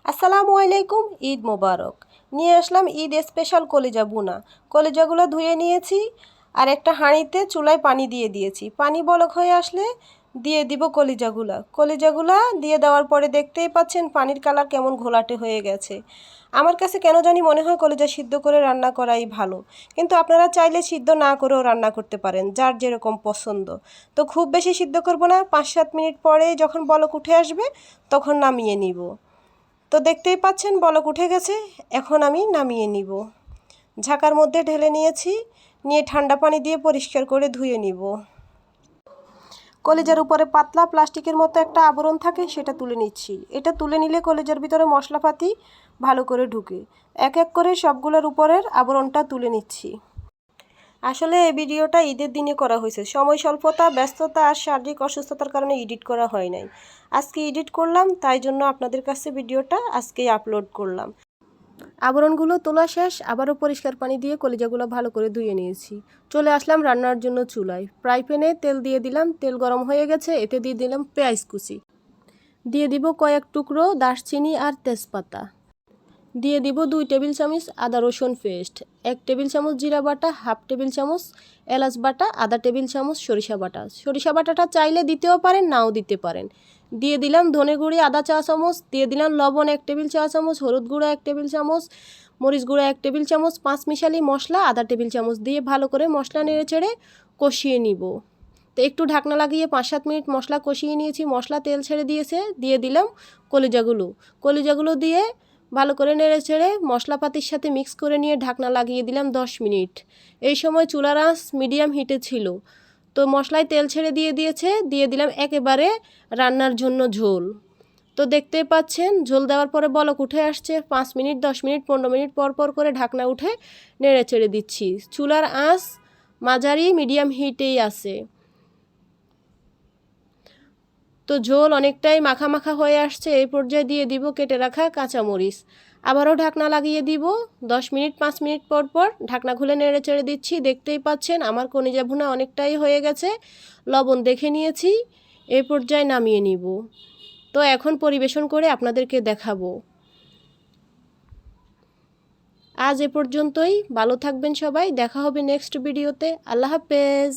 আসসালামু আলাইকুম, ঈদ মোবারক। নিয়ে আসলাম ঈদ স্পেশাল কলিজা ভুনা। কলিজাগুলো ধুয়ে নিয়েছি আর একটা হাঁড়িতে চুলায় পানি দিয়ে দিয়েছি। পানি বলক হয়ে আসলে দিয়ে দিব কলিজাগুলা দিয়ে দেওয়ার পরে দেখতেই পাচ্ছেন পানির কালার কেমন ঘোলাটে হয়ে গেছে। আমার কাছে কেন জানি মনে হয় কলিজা সিদ্ধ করে রান্না করাই ভালো, কিন্তু আপনারা চাইলে সিদ্ধ না করেও রান্না করতে পারেন, যার যেরকম পছন্দ। তো খুব বেশি সিদ্ধ করব না, 5-7 মিনিট পরে যখন বলক উঠে আসবে তখন নামিয়ে নিব। তো দেখতেই পাচ্ছেন বলক উঠে গেছে, এখন আমি নামিয়ে নিব। ঝাঁকার মধ্যে ঢেলে নিয়েছি, নিয়ে ঠান্ডা পানি দিয়ে পরিষ্কার করে ধুয়ে নিব। কলিজার উপরে পাতলা প্লাস্টিকের মতো একটা আবরণ থাকে, সেটা তুলে নিচ্ছি। এটা তুলে নিলে কলিজার ভিতরে মশলাপাতি ভালো করে ঢুকে। এক এক করে সবগুলোর উপরের আবরণটা তুলে নিচ্ছি। আসলে এই ভিডিওটা ঈদের দিনে করা হয়েছে, সময় স্বল্পতা, ব্যস্ততা আর শারীরিক অসুস্থতার কারণে এডিট করা হয় নাই। আজকে এডিট করলাম, তাই জন্য আপনাদের কাছে ভিডিওটা আজকেই আপলোড করলাম। আবরণগুলো তোলা শেষ, আবারও পরিষ্কার পানি দিয়ে কলিজাগুলো ভালো করে ধুয়ে নিয়েছি। চলে আসলাম রান্নার জন্য চুলায়। ফ্রাই প্যানে তেল দিয়ে দিলাম, তেল গরম হয়ে গেছে, এতে দিয়ে দিলাম পেঁয়াজ কুচি, দিয়ে দিব কয়েক টুকরো দারচিনি আর তেজপাতা, দিয়ে দিব 2 টেবিল চামচ আদা রসুন পেস্ট, 1 টেবিল চামচ জিরা বাটা, হাফ টেবিল চামচ এলাচ বাটা, আধা টেবিল চামচ সরিষা বাটা। সরিষা বাটাটা চাইলে দিতেও পারেন, নাও দিতে পারেন। দিয়ে দিলাম ধনে গুঁড়ি আধা চা চামচ, দিয়ে দিলাম লবণ 1 টেবিল চা চামচ, হলুদ গুঁড়ো 1 টেবিল চামচ, মরিচ গুঁড়ো 1 টেবিল চামচ, 5 মিশালি মশলা আধা টেবিল চামচ দিয়ে ভালো করে মশলা নেড়ে চেড়ে কষিয়ে নিব। তো একটু ঢাকনা লাগিয়ে 5-7 মিনিট মশলা কষিয়ে নিয়েছি। মশলা তেল ছেড়ে দিয়েছে, দিয়ে দিলাম কলিজাগুলো দিয়ে ভালো করে নেড়ে চেড়ে মশলাপাতির সাথে মিক্স করে নিয়ে ঢাকনা লাগিয়ে দিলাম 10 মিনিট। এই সময় চুলার আঁচ মিডিয়াম হিটে ছিল। তো মশলায় তেল ছেড়ে দিয়ে দিলাম একেবারে রান্নার জন্য ঝোল। তো দেখতেই পাচ্ছেন ঝোল দেওয়ার পরে বলক উঠে আসছে। 5 মিনিট, 10 মিনিট, 15 মিনিট পর পর করে ঢাকনা উঠে নেড়ে চেড়ে দিচ্ছি। চুলার আঁচ মাঝারি মিডিয়াম হিটেই আছে। তো ঝোল অনেকটাই মাখা মাখা হয়ে আসছে। এই পর্যায়ে দিয়ে দিব কেটে রাখা কাঁচামরিচ। আবারও ঢাকনা লাগিয়ে দিব 10 মিনিট। 5 মিনিট পর পর ঢাকনা খুলে নেড়ে চেড়ে দিচ্ছি। দেখতেই পাচ্ছেন আমার কলিজা ভুনা অনেকটাই হয়ে গেছে। লবণ দেখে নিয়েছি, এই পর্যায়ে নামিয়ে নিব। তো এখন পরিবেশন করে আপনাদেরকে দেখাবো। আজ এ পর্যন্তই, ভালো থাকবেন সবাই, দেখা হবে নেক্সট ভিডিওতে। আল্লাহ হাফেজ।